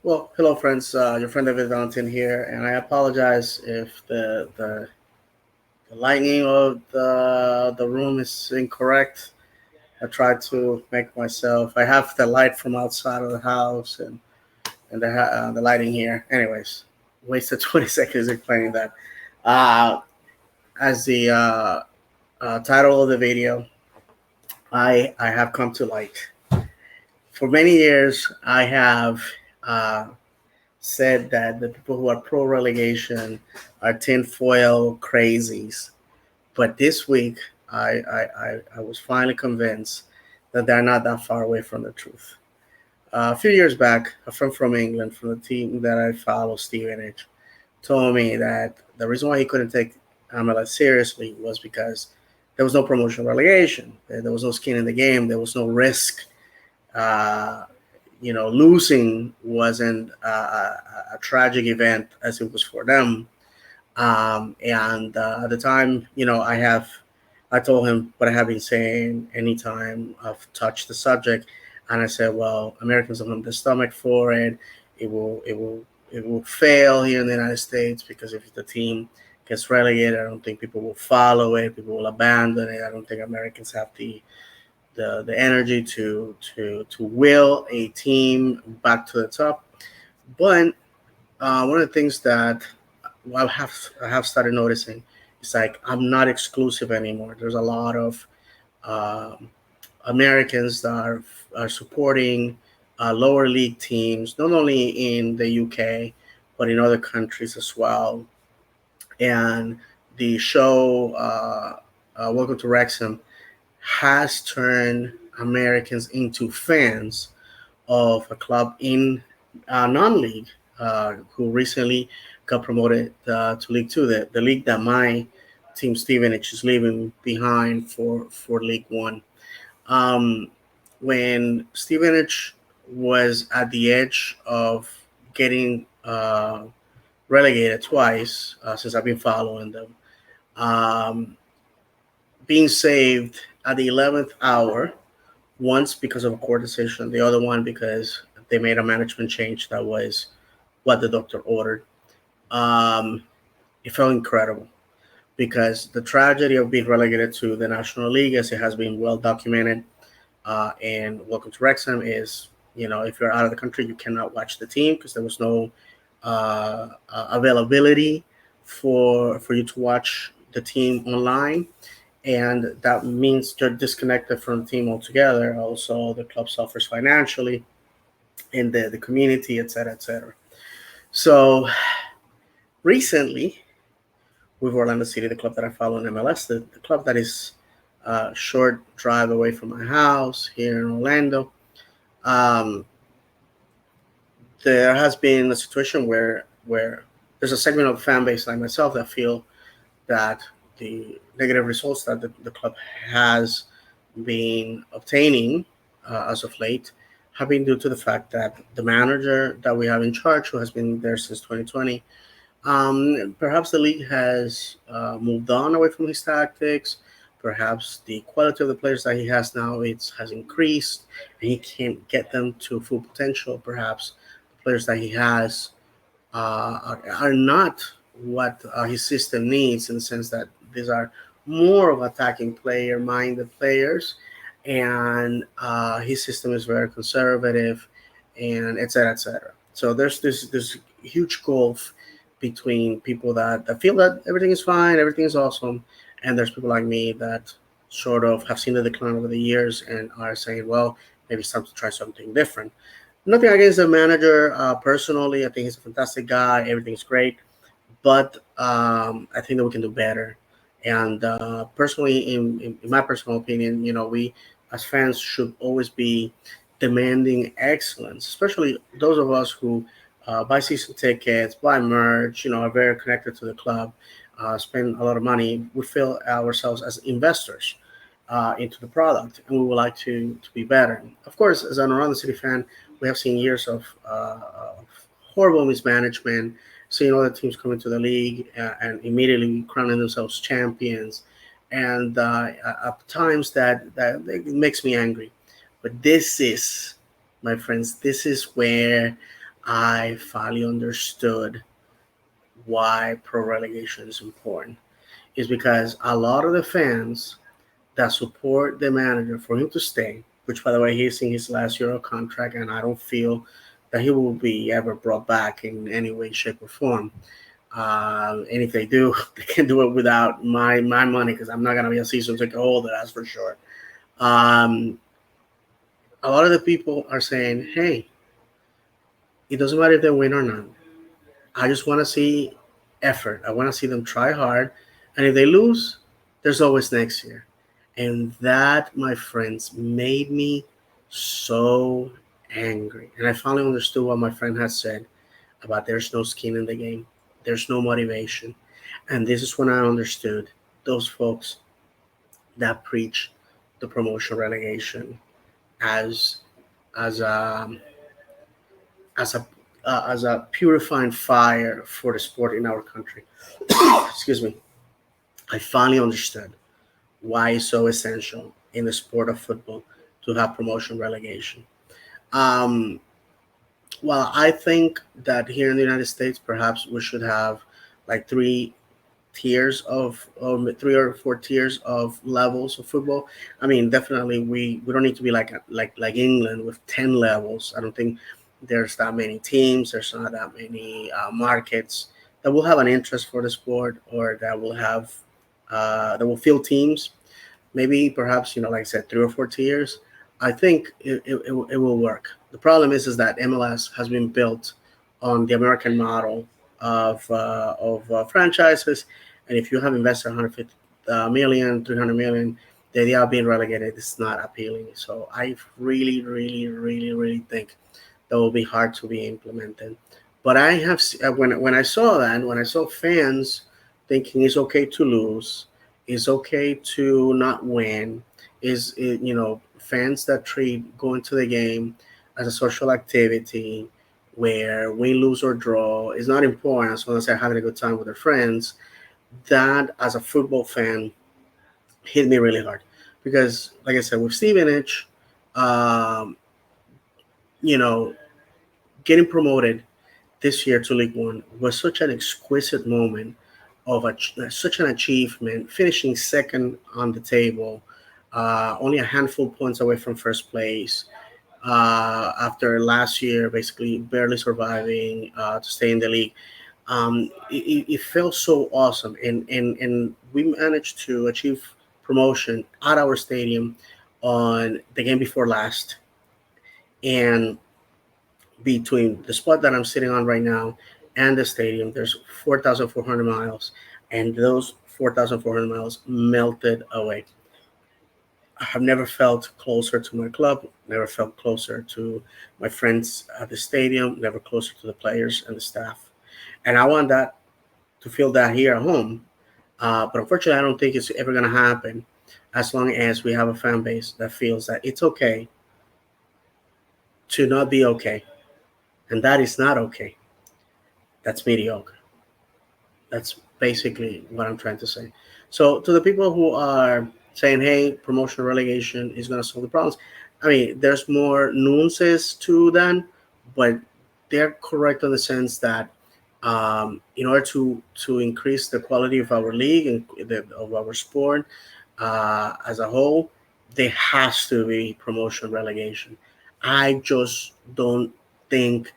Well, hello, friends. Your friend David Valentin here, and I apologize if the lighting of the room is incorrect. I tried to make myself. I have the light from outside of the house and the lighting here. Anyways, wasted 20 seconds explaining that. Uh, as the title of the video, I have come to light. For many years, I have. Uh, Said that the people who are pro relegation are tinfoil crazies. But this week, I was finally convinced that they're not that far away from the truth. A few years back, a friend from England, from the team that I follow, Stevenage, told me that the reason why he couldn't take MLS seriously was because there was no promotion relegation. There was no skin in the game. There was no risk. Uh, Losing wasn't a tragic event as it was for them. And at the time, I told him what I have been saying anytime I've touched the subject, and I said, well, Americans don't have the stomach for it. It will fail here in the United States because if the team gets relegated, I don't think people will follow it. People will abandon it. I don't think Americans have the energy to will a team back to the top. But one of the things that I have started noticing is like I'm not exclusive anymore. There's a lot of um, Americans that are supporting lower league teams, not only in the UK but in other countries as well. And the show Welcome to Wrexham has turned Americans into fans of a club in non-league who recently got promoted to League Two, the league that my team Stevenage is leaving behind for League One. Um, when Stevenage was at the edge of getting relegated twice since I've been following them, um, being saved at the 11th hour, once because of a court decision, the other one because they made a management change that was what the doctor ordered. Um, it felt incredible because the tragedy of being relegated to the National League, as it has been well documented, and Welcome to Wrexham is, if you're out of the country, you cannot watch the team because there was no availability for you to watch the team online, and that means you're disconnected from the team altogether. Also, the club suffers financially, in the community, etc., etc. So recently, with Orlando City, the club that I follow in MLS, the club that is a short drive away from my house here in Orlando, um, there has been a situation where there's a segment of the fan base like myself that feel that the negative results that the club has been obtaining as of late have been due to the fact that the manager that we have in charge, who has been there since 2020, perhaps the league has moved on away from his tactics. Perhaps the quality of the players that he has now has increased, and he can't get them to full potential. Perhaps the players that he has are not what his system needs, in the sense that these are more of attacking player minded players, and his system is very conservative, and et cetera, et cetera. So there's this huge gulf between people that feel that everything is fine, everything is awesome, and there's people like me that sort of have seen the decline over the years and are saying, well, maybe it's time to try something different. Nothing against the manager personally. I think he's a fantastic guy. Everything's great, but I think that we can do better. And personally, in my personal opinion, we as fans should always be demanding excellence, especially those of us who buy season tickets, buy merch, are very connected to the club, spend a lot of money. We feel ourselves as investors into the product, and we would like to be better. Of course, as an Orlando City fan, we have seen years of horrible mismanagement, seeing other teams come into the league and immediately crowning themselves champions, and at times that it makes me angry. But this is, my friends, this is where I finally understood why pro relegation is important. Is because a lot of the fans that support the manager for him to stay, which by the way he's in his last year of contract, and I don't feel that he will be ever brought back in any way, shape, or form. And if they do, they can do it without my money because I'm not gonna be a season ticket holder. That's for sure. Um, a lot of the people are saying, "Hey, it doesn't matter if they win or not. I just want to see effort. I want to see them try hard, and if they lose, there's always next year." And that, my friends, made me so angry. And I finally understood what my friend had said about there's no skin in the game, there's no motivation. And this is when I understood those folks that preach the promotion relegation as as a as a as a purifying fire for the sport in our country. Excuse me. I finally understood why it's so essential in the sport of football to have promotion relegation. Um, well, I think that here in the United States, perhaps we should have like three or four tiers of levels of football. I mean, definitely we don't need to be like England with 10 levels. I don't think there's that many teams. There's not that many markets that will have an interest for the sport or that will field teams. Maybe perhaps like I said, 3 or 4 tiers. I think it will work. The problem is that MLS has been built on the American model of franchises, and if you have invested 150 million, 300 million, the idea of being relegated is not appealing. So I really, really, really, really think that will be hard to be implemented. But I have when I saw that, when I saw fans thinking it's okay to lose, it's okay to not win, fans that treat going to the game as a social activity where win, lose, or draw is not important as long as they're having a good time with their friends. That, as a football fan, hit me really hard because, like I said, with Stevenage, um, you know, getting promoted this year to League One was such an exquisite moment of such an achievement, finishing second on the table, only a handful of points away from first place. After last year, basically barely surviving to stay in the league, it felt so awesome, and we managed to achieve promotion at our stadium on the game before last, and between the spot that I'm sitting on right now and the stadium, there's 4,400 miles, and those 4,400 miles melted away. I have never felt closer to my club, never felt closer to my friends at the stadium, never closer to the players and the staff. And I want that to feel that here at home. But unfortunately, I don't think it's ever going to happen as long as we have a fan base that feels that it's okay to not be okay. And that is not okay. That's mediocre. That's basically what I'm trying to say. So to the people who are saying, "Hey, promotion relegation is going to solve the problems," I mean, there's more nuances to that, but they're correct in the sense that in order to increase the quality of our league and of our sport as a whole, there has to be promotion relegation. I just don't think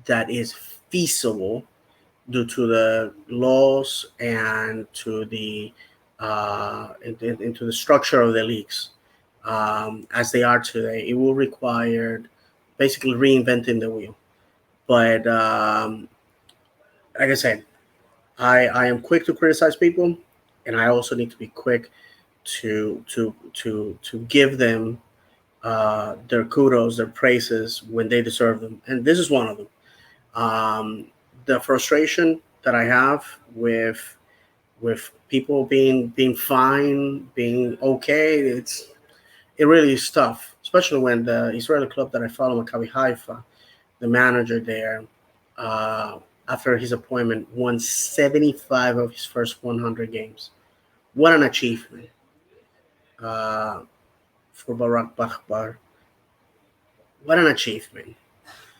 that is feasible due to the laws and to the into the structure of the leagues as they are today. It will require basically reinventing the wheel. But like I said, I am quick to criticize people, and I also need to be quick to give them their kudos, their praises when they deserve them, and this is one of them. Um, the frustration that I have with people being fine, being okay, it really is tough, especially when the Israeli club that I follow, Maccabi Haifa, the manager there, uh, after his appointment, won 75 of his first 100 games. What an achievement uh, for Barak Bakhbar. What an achievement.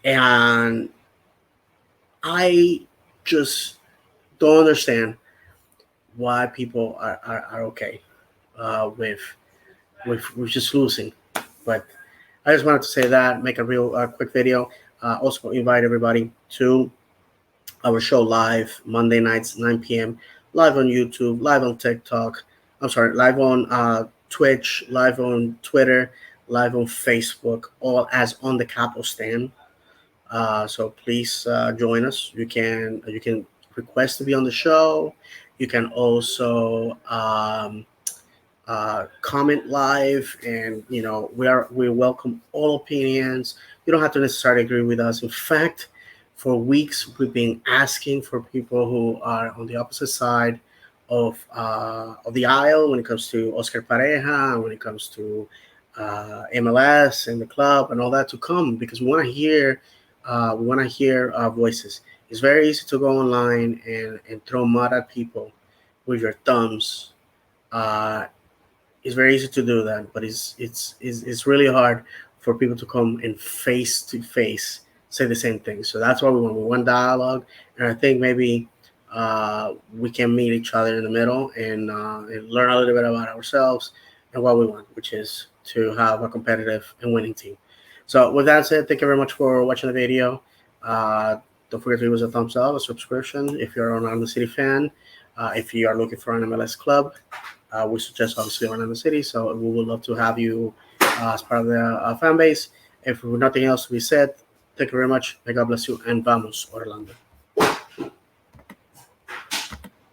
And I just don't understand why people are okay with just losing. But I just wanted to say that, make a real quick video. Also invite everybody to our show live Monday nights 9 p.m. live on YouTube, live on TikTok. I'm sorry, live on Twitch, live on Twitter, live on Facebook, all as On the Capo Stand. So please join us. You can request to be on the show. You can also comment live, and we welcome all opinions. You don't have to necessarily agree with us. In fact, for weeks we've been asking for people who are on the opposite side of the aisle when it comes to Oscar Pareja, when it comes to MLS and the club and all that, to come, because we want to hear voices. It's very easy to go online and throw mud at people with your thumbs. Uh, it's very easy to do that, but it's really hard for people to come and face to face say the same thing. So that's what we want. We want dialogue, and I think maybe we can meet each other in the middle and learn a little bit about ourselves and what we want, which is to have a competitive and winning team. So with that said, thank you very much for watching the video. Uh, don't forget to give us a thumbs up, a subscription if you're an Orlando City fan. If you are looking for an MLS club, we suggest obviously Orlando City, so we would love to have you as part of the fan base. If nothing else to be said, thank you very much. May God bless you, and vamos, Orlando.